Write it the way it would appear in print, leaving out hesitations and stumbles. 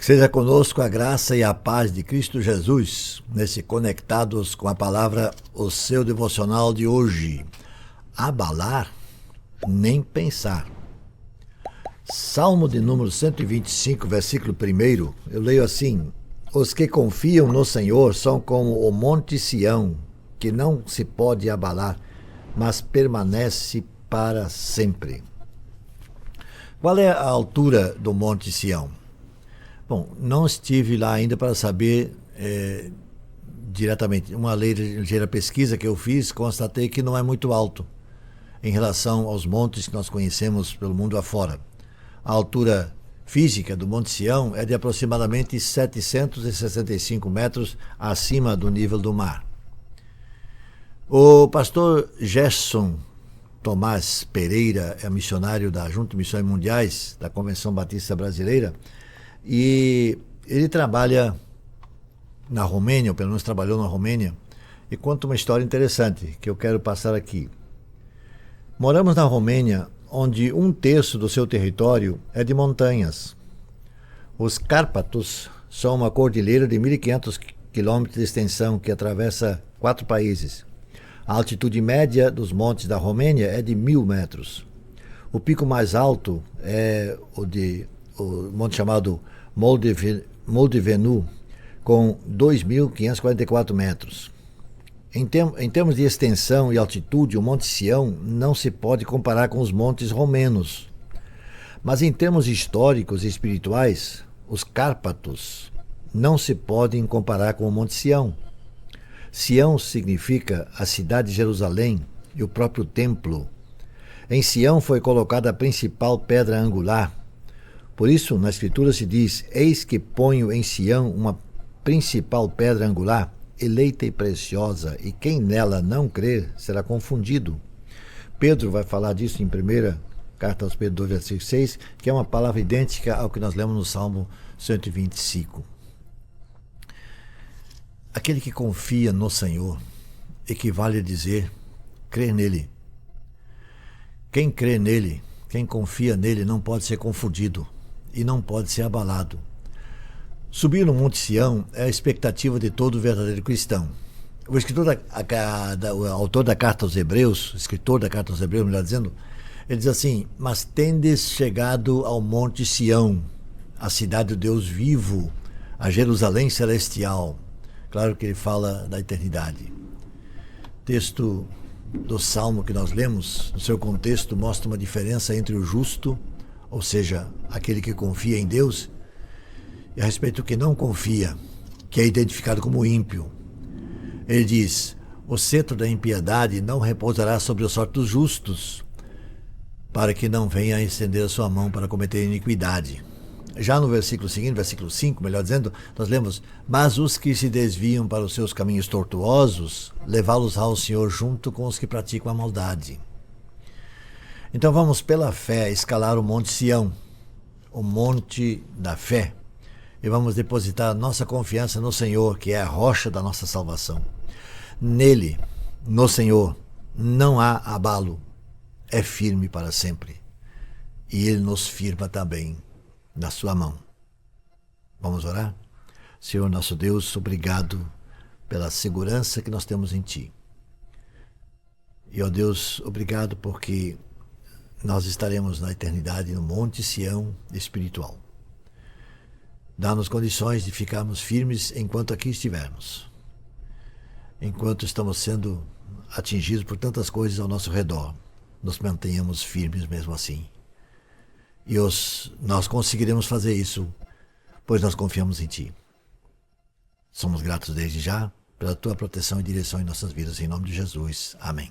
Que seja conosco a graça e a paz de Cristo Jesus, nesse Conectados com a Palavra, o seu devocional de hoje. Abalar, nem pensar. Salmo de número 125, versículo 1, eu leio assim: Os que confiam no Senhor são como o monte Sião, que não se pode abalar, mas permanece para sempre. Qual é a altura do monte Sião? Bom, não estive lá ainda para saber diretamente. Uma ligeira pesquisa que eu fiz, constatei que não é muito alto em relação aos montes que nós conhecemos pelo mundo afora. A altura física do Monte Sião é de aproximadamente 765 metros acima do nível do mar. O pastor Gerson Tomás Pereira é missionário da Junta de Missões Mundiais da Convenção Batista Brasileira e ele trabalha na Romênia, ou pelo menos trabalhou na Romênia, e conta uma história interessante que eu quero passar aqui. Moramos na Romênia, onde 1/3 do seu território é de montanhas. Os Cárpatos são uma cordilheira de 1.500 quilômetros de extensão que atravessa 4 países. A altitude média dos montes da Romênia é de 1.000 metros. O pico mais alto é o monte chamado Moldivenu, com 2.544 metros. Em termos de extensão e altitude, o Monte Sião não se pode comparar com os montes romenos. Mas em termos históricos e espirituais, os Cárpatos não se podem comparar com o Monte Sião. Sião significa a cidade de Jerusalém e o próprio templo. Em Sião foi colocada a principal pedra angular. Por isso, na Escritura se diz: Eis que ponho em Sião uma principal pedra angular, eleita e preciosa, e quem nela não crer será confundido. Pedro vai falar disso em 1ª carta aos Pedro 2, versículo 6, que é uma palavra idêntica ao que nós lemos no Salmo 125. Aquele que confia no Senhor equivale a dizer crer nele. Quem crê nele, quem confia nele, não pode ser confundido e não pode ser abalado. Subir no Monte Sião é a expectativa de todo verdadeiro cristão. O autor da carta aos Hebreus, escritor da carta aos Hebreus, melhor dizendo, ele diz assim: Mas tendes chegado ao Monte Sião, a cidade do Deus vivo, a Jerusalém celestial. Claro que ele fala da eternidade. Texto do Salmo que nós lemos, no seu contexto, mostra uma diferença entre o justo, ou seja, aquele que confia em Deus, e a respeito do que não confia, que é identificado como ímpio. Ele diz: o cetro da impiedade não repousará sobre os sorte dos justos, para que não venha a estender a sua mão para cometer iniquidade. Já no versículo seguinte, versículo 5, melhor dizendo, nós lemos: Mas os que se desviam para os seus caminhos tortuosos, levá-los ao Senhor junto com os que praticam a maldade. Então vamos pela fé escalar o Monte Sião, o monte da fé, e vamos depositar nossa confiança no Senhor, que é a rocha da nossa salvação. Nele, no Senhor, não há abalo, é firme para sempre, e Ele nos firma também na sua mão. Vamos orar? Senhor nosso Deus, obrigado pela segurança que nós temos em Ti. E, ó Deus, obrigado porque nós estaremos na eternidade no Monte Sião espiritual. Dá-nos condições de ficarmos firmes enquanto aqui estivermos. Enquanto estamos sendo atingidos por tantas coisas ao nosso redor, nos mantenhamos firmes mesmo assim. E nós conseguiremos fazer isso, pois nós confiamos em Ti. Somos gratos desde já pela Tua proteção e direção em nossas vidas. Em nome de Jesus. Amém.